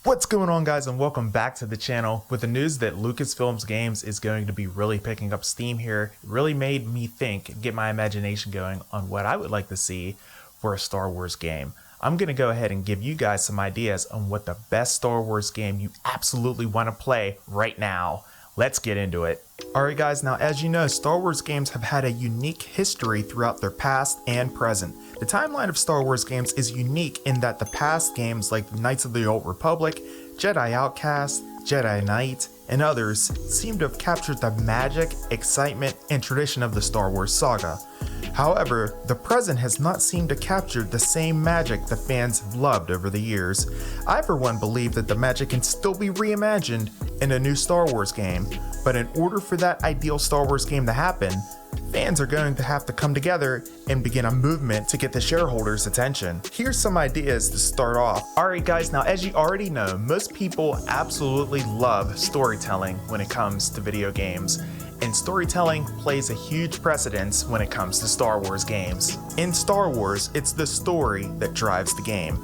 What's going on, guys, and welcome back to the channel. With the news that Lucasfilms Games is going to be really picking up steam here, it really made me think, get my imagination going on what I would like to see for a Star Wars game. I'm going to go ahead and give you guys some ideas on what the best Star Wars game you absolutely want to play right now. Let's get into it. Alright guys, now as you know, Star Wars games have had a unique history throughout their past and present. The timeline of Star Wars games is unique in that the past games like Knights of the Old Republic, Jedi Outcast, Jedi Knight, and others seem to have captured the magic, excitement, and tradition of the Star Wars saga. However, the present has not seemed to capture the same magic the fans have loved over the years. I for one believe that the magic can still be reimagined in a new Star Wars game, but in order for that ideal Star Wars game to happen, fans are going to have to come together and begin a movement to get the shareholders' attention. Here's some ideas to start off. Alright guys, now as you already know, most people absolutely love storytelling when it comes to video games. And storytelling plays a huge precedence when it comes to Star Wars games. In Star Wars, it's the story that drives the game.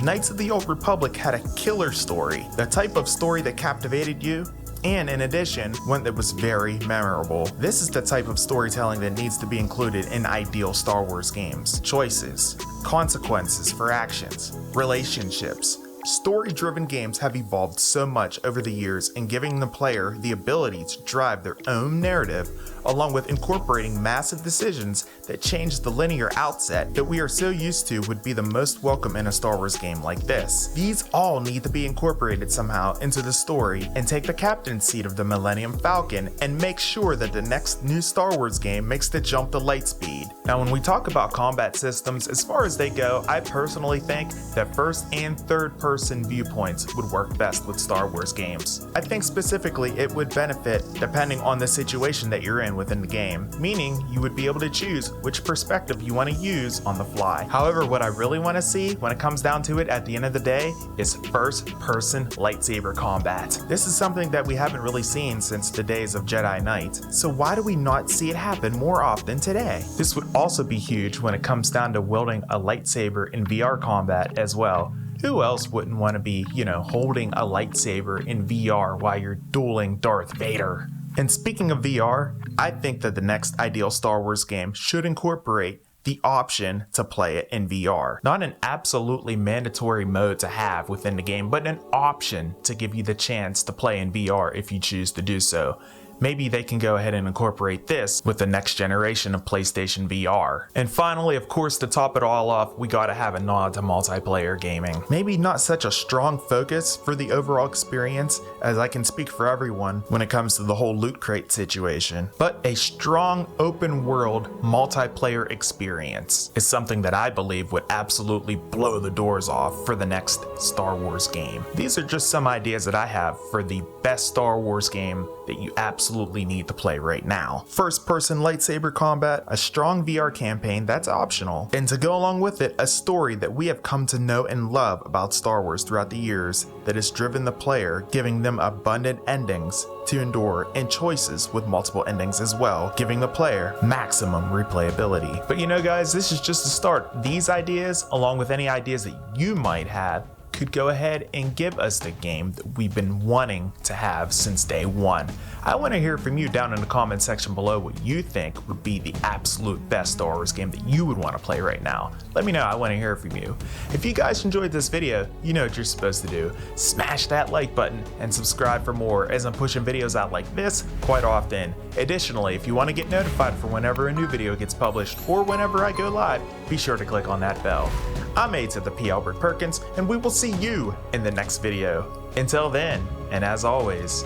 Knights of the Old Republic had a killer story, the type of story that captivated you, and in addition, one that was very memorable. This is the type of storytelling that needs to be included in ideal Star Wars games. Choices, consequences for actions, relationships. Story-driven games have evolved so much over the years in giving the player the ability to drive their own narrative, along with incorporating massive decisions that change the linear outset that we are so used to would be the most welcome in a Star Wars game like this. These all need to be incorporated somehow into the story and take the captain's seat of the Millennium Falcon and make sure that the next new Star Wars game makes the jump to light speed. Now when we talk about combat systems, as far as they go, I personally think that first and third person viewpoints would work best with Star Wars games. I think specifically it would benefit depending on the situation that you're in within the game, meaning you would be able to choose which perspective you want to use on the fly. However, what I really want to see when it comes down to it at the end of the day is first-person lightsaber combat. This is something that we haven't really seen since the days of Jedi Knight, so why do we not see it happen more often today? This would also be huge when it comes down to wielding a lightsaber in VR combat as well. Who else wouldn't want to be, holding a lightsaber in VR while you're dueling Darth Vader? And speaking of VR, I think that the next ideal Star Wars game should incorporate the option to play it in VR. Not an absolutely mandatory mode to have within the game, but an option to give you the chance to play in VR if you choose to do so. Maybe they can go ahead and incorporate this with the next generation of PlayStation VR. And finally, of course, to top it all off, we gotta have a nod to multiplayer gaming. Maybe not such a strong focus for the overall experience, as I can speak for everyone when it comes to the whole loot crate situation, but a strong open world multiplayer experience is something that I believe would absolutely blow the doors off for the next Star Wars game. These are just some ideas that I have for the best Star Wars game that you absolutely need to play right now. First person lightsaber combat, a strong VR campaign that's optional, and to go along with it, a story that we have come to know and love about Star Wars throughout the years that has driven the player, giving them abundant endings to endure and choices with multiple endings as well, giving the player maximum replayability. But guys, this is just the start. These ideas, along with any ideas that you might have, could go ahead and give us the game that we've been wanting to have since day one. I want to hear from you down in the comment section below what you think would be the absolute best Star Wars game that you would want to play right now. Let me know, I want to hear from you. If you guys enjoyed this video, you know what you're supposed to do. Smash that like button and subscribe for more, as I'm pushing videos out like this quite often. Additionally, if you want to get notified for whenever a new video gets published or whenever I go live, be sure to click on that bell. I'm A to the P. Albert Perkins, and we will see you in the next video. Until then, and as always,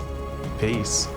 peace.